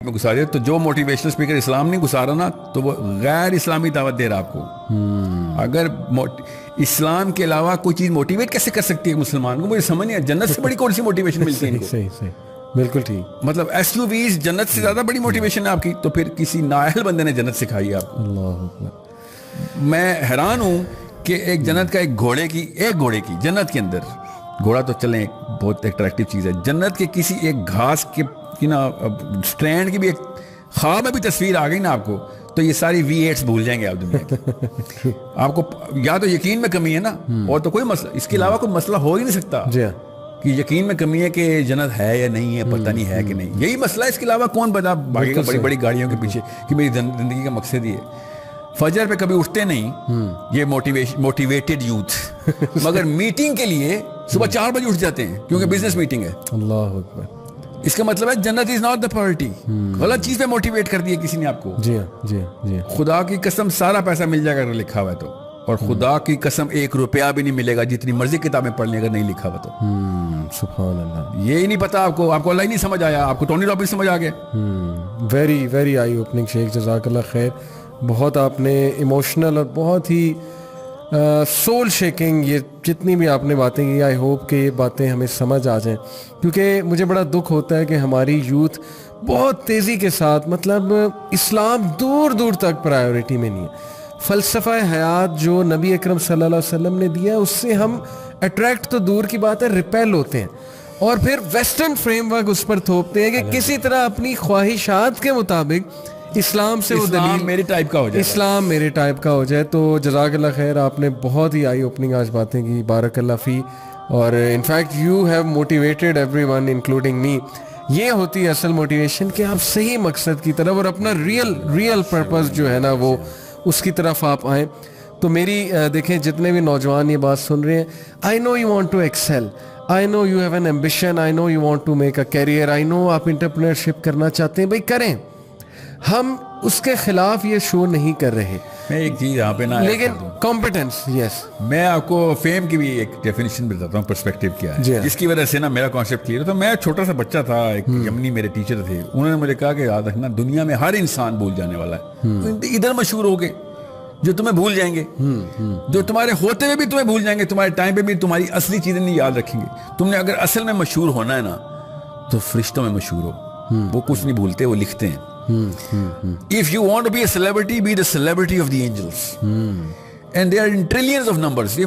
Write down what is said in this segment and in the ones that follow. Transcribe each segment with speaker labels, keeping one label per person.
Speaker 1: میں گھسا دیا. تو جو موٹیویشنل اسپیکر اسلام نہیں گھسا رہا نا تو وہ غیر اسلامی دعوت دے رہا آپ کو. اگر اسلام کے علاوہ کوئی چیز موٹیویٹ کیسے کر سکتی ہے مسلمان کو؟ مجھے سمجھ نہیں ہے. جنت سے بڑی کون سی موٹیویشن ملتی ہے ان کو؟
Speaker 2: صحیح بالکل ٹھیک.
Speaker 1: مطلب ایس یو ویز جنت سے زیادہ بڑی موٹیویشن ہے آپ کی. تو پھر کسی نااہل بندے نے جنت سکھائی ہے آپ کو.
Speaker 2: اللہ اکبر.
Speaker 1: میں حیران ہوں کہ ایک جنت کا ایک گھوڑے کی جنت کے اندر گھوڑا تو چلیں ایک بہت اٹریکٹیو چیز ہے. جنت کے کسی ایک گھاس کے سٹرینڈ کی بھی ایک خواب میں بھی تصویر آ گئی نا آپ کو تو یہ ساری V8 بھول جائیں گے آپ دنیا کی. آپ کو یا تو یقین میں کمی ہے نا, اور تو کوئی مسئلہ اس کے علاوہ کوئی مسئلہ ہو ہی نہیں سکتا کہ یقین میں کمی ہے کہ جنت ہے یا نہیں ہے, پتہ نہیں ہے کہ نہیں. یہی مسئلہ ہے. اس کے علاوہ کون بتا بھاگے گا بڑی بڑی گاڑیوں کے پیچھے کہ میری زندگی کا مقصد ہی ہے. فجر پہ کبھی اٹھتے نہیں یہ موٹیویٹڈ یوتھ, مگر میٹنگ کے لیے صبح 4 بجے اٹھ جاتے ہیں کیونکہ بزنس میٹنگ ہے.
Speaker 2: اللہ اکبر.
Speaker 1: اس کا مطلب ہے جنت از ناٹ دا پرائورٹی. غلط چیز پہ موٹیویٹ کر دیا کسی نے آپ کو.
Speaker 2: جی ہاں.
Speaker 1: خدا کی قسم سارا پیسہ مل جائے گا اگر لکھا ہوا ہے تو, اور خدا کی قسم 1 روپیہ بھی نہیں ملے گا جتنی مرضی کتابیں پڑھ لیں اگر نہیں لکھا ہوا تو.
Speaker 2: سبحان اللہ.
Speaker 1: یہی نہیں پتا آپ کو اللہ ہی نہیں سمجھ آیا. آپ کو ٹونی رابنس سمجھ آ گیا.
Speaker 2: ویری ویری آئی اوپننگ شیخ, جزاک اللہ خیر. بہت آپ نے ایموشنل اور بہت ہی سول شیکنگ یہ جتنی بھی آپ نے باتیں کی, آئی ہوپ کہ یہ باتیں ہمیں سمجھ آ جائیں, کیونکہ مجھے بڑا دکھ ہوتا ہے کہ ہماری یوتھ بہت تیزی کے ساتھ مطلب اسلام دور دور تک پرائیورٹی میں نہیں ہے. فلسفہ حیات جو نبی اکرم صلی اللہ علیہ وسلم نے دیا اس سے ہم اٹریکٹ تو دور کی بات ہے ریپیل ہوتے ہیں, اور پھر ویسٹرن فریم ورک اس پر تھوپتے ہیں کہ کسی طرح اپنی خواہشات کے مطابق اسلام سے وہ دلیل
Speaker 1: میرے ٹائپ کا ہو جائے,
Speaker 2: اسلام میرے ٹائپ کا ہو جائے. تو جزاک اللہ خیر, آپ نے بہت ہی آئی اوپننگ آج باتیں کی, بارک اللہ فی. اور in fact you have motivated every one including me. یہ ہوتی ہے اصل موٹیویشن کہ آپ صحیح مقصد کی طرف اور اپنا ریئل پرپز جو ہے نا وہ اس کی طرف آپ آئیں. تو میری دیکھیں جتنے بھی نوجوان یہ بات سن رہے ہیں, I know you want to excel, I know you have an ambition, I know you want to make a career, I know آپ انٹرپرینورشپ کرنا چاہتے ہیں, بھائی کریں. ہم اس کے خلاف یہ شو نہیں کر رہے.
Speaker 1: میں ایک چیز یہاں پہ نا
Speaker 2: لیکن کمپیٹنس, یس,
Speaker 1: میں آپ کو فیم کی بھی ایک ڈیفینیشن بتاتا ہوں, پرسپیکٹو کیا ہے جس کی وجہ سے نا میرا کانسیپٹ کلیئر. تو میں چھوٹا سا بچہ تھا, ایک یمنی میرے ٹیچر تھے, انہوں نے مجھے کہا کہ یاد رکھنا دنیا میں ہر انسان بھول جانے والا ہے. ادھر مشہور ہو گئے جو تمہیں بھول جائیں گے, جو تمہارے ہوتے ہوئے بھی تمہیں بھول جائیں گے, تمہارے ٹائم پہ بھی تمہاری اصلی چیزیں نہیں یاد رکھیں گے. تم نے اگر اصل میں مشہور ہونا ہے نا تو فرشتوں میں مشہور ہو, وہ کچھ نہیں بھولتے, وہ لکھتے ہیں. If you want to be a celebrity, be the celebrity of the angels. And there are in trillions of numbers. یہ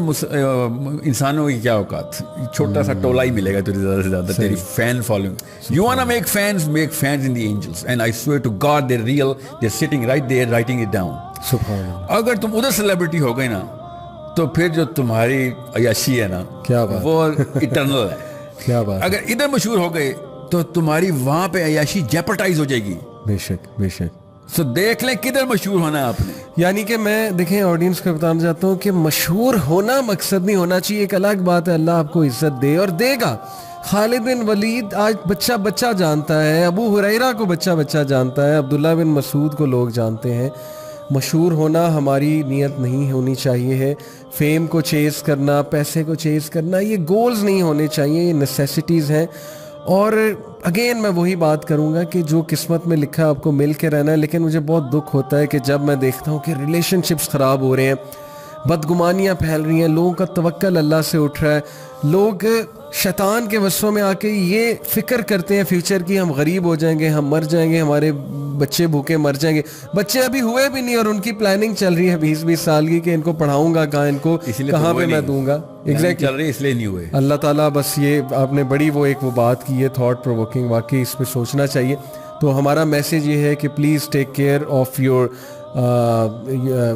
Speaker 1: انسانوں کی کیا اوقات, چھوٹا سا ٹولہ ہی ملے گا تجھے زیادہ سے زیادہ تیری fan following. You wanna make fans in the angels. And I swear to God they're real. They're sitting right there writing it down.
Speaker 2: سبحان اللہ.
Speaker 1: اگر تم ادھر سیلیبریٹی ہو گئے نا تو پھر جو تمہاری عیاشی ہے نا
Speaker 2: کیا بات,
Speaker 1: وہ اٹرنل ہے.
Speaker 2: کیا بات.
Speaker 1: اگر ادھر مشہور ہو گئے تو تمہاری وہاں پہ عیاشی جیپرٹائز ہو جائے گی.
Speaker 2: بے شک بے شک.
Speaker 1: سو دیکھ لیں کدھر مشہور ہونا ہے آپ نے.
Speaker 2: یعنی کہ میں دیکھیں آڈینس کو بتانا چاہتا ہوں کہ مشہور ہونا مقصد نہیں ہونا چاہیے. ایک الگ بات ہے اللہ آپ کو عزت دے اور دے گا. خالد بن ولید آج بچہ جانتا ہے, ابو ہریرہ کو بچہ جانتا ہے, عبداللہ بن مسعود کو لوگ جانتے ہیں. مشہور ہونا ہماری نیت نہیں ہونی چاہیے ہے. فیم کو چیز کرنا, پیسے کو چیز کرنا, یہ گولز نہیں ہونے چاہیے, یہ نیسیسٹیز ہیں. اور اگین میں وہی بات کروں گا کہ جو قسمت میں لکھا ہے آپ کو مل کے رہنا ہے. لیکن مجھے بہت دکھ ہوتا ہے کہ جب میں دیکھتا ہوں کہ ریلیشن شپس خراب ہو رہے ہیں, بدگمانیاں پھیل رہی ہیں, لوگوں کا توکل اللہ سے اٹھ رہا ہے, لوگ شیطان کے وسوسوں میں آ کے یہ فکر کرتے ہیں فیوچر کی, ہم غریب ہو جائیں گے, ہم مر جائیں گے, ہمارے بچے بھوکے مر جائیں گے. بچے ابھی ہوئے بھی نہیں اور ان کی پلاننگ چل رہی ہے 20 سال کی کہ ان کو پڑھاؤں گا کہاں, ان کو کہاں پہ میں دوں گا.
Speaker 1: ایگزیکٹلی اس لیے نہیں ہوئے.
Speaker 2: اللہ تعالیٰ بس یہ آپ نے بڑی وہ بات کی ہے تھاٹ پرووکنگ, واقعی اس پہ سوچنا چاہیے. تو ہمارا میسیج یہ ہے کہ please take care of your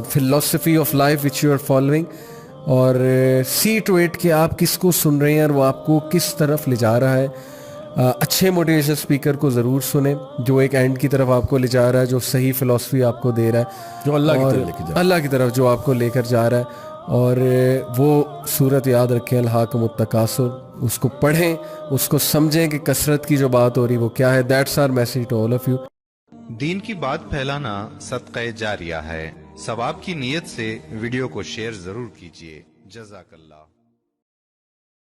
Speaker 2: philosophy of life which you are following, اور سی ٹو اٹ کہ آپ کس کو سن رہے ہیں اور وہ آپ کو کس طرف لے جا رہا ہے. اچھے موٹیویشن اسپیکر کو ضرور سنیں جو ایک اینڈ کی طرف آپ کو لے جا رہا ہے, جو صحیح فلاسفی آپ کو دے رہا ہے,
Speaker 1: جو اللہ
Speaker 2: کی طرف جو آپ کو لے کر جا رہا ہے. اور وہ صورت یاد رکھیں الہاکم التکاثر, اس کو پڑھیں, اس کو سمجھیں کہ کثرت کی جو بات ہو رہی وہ کیا ہے. That's our message to all of you.
Speaker 3: دین کی بات پھیلانا صدقہ جاریہ ہے. ثواب کی نیت سے ویڈیو کو شیئر ضرور کیجیے. جزاک اللہ.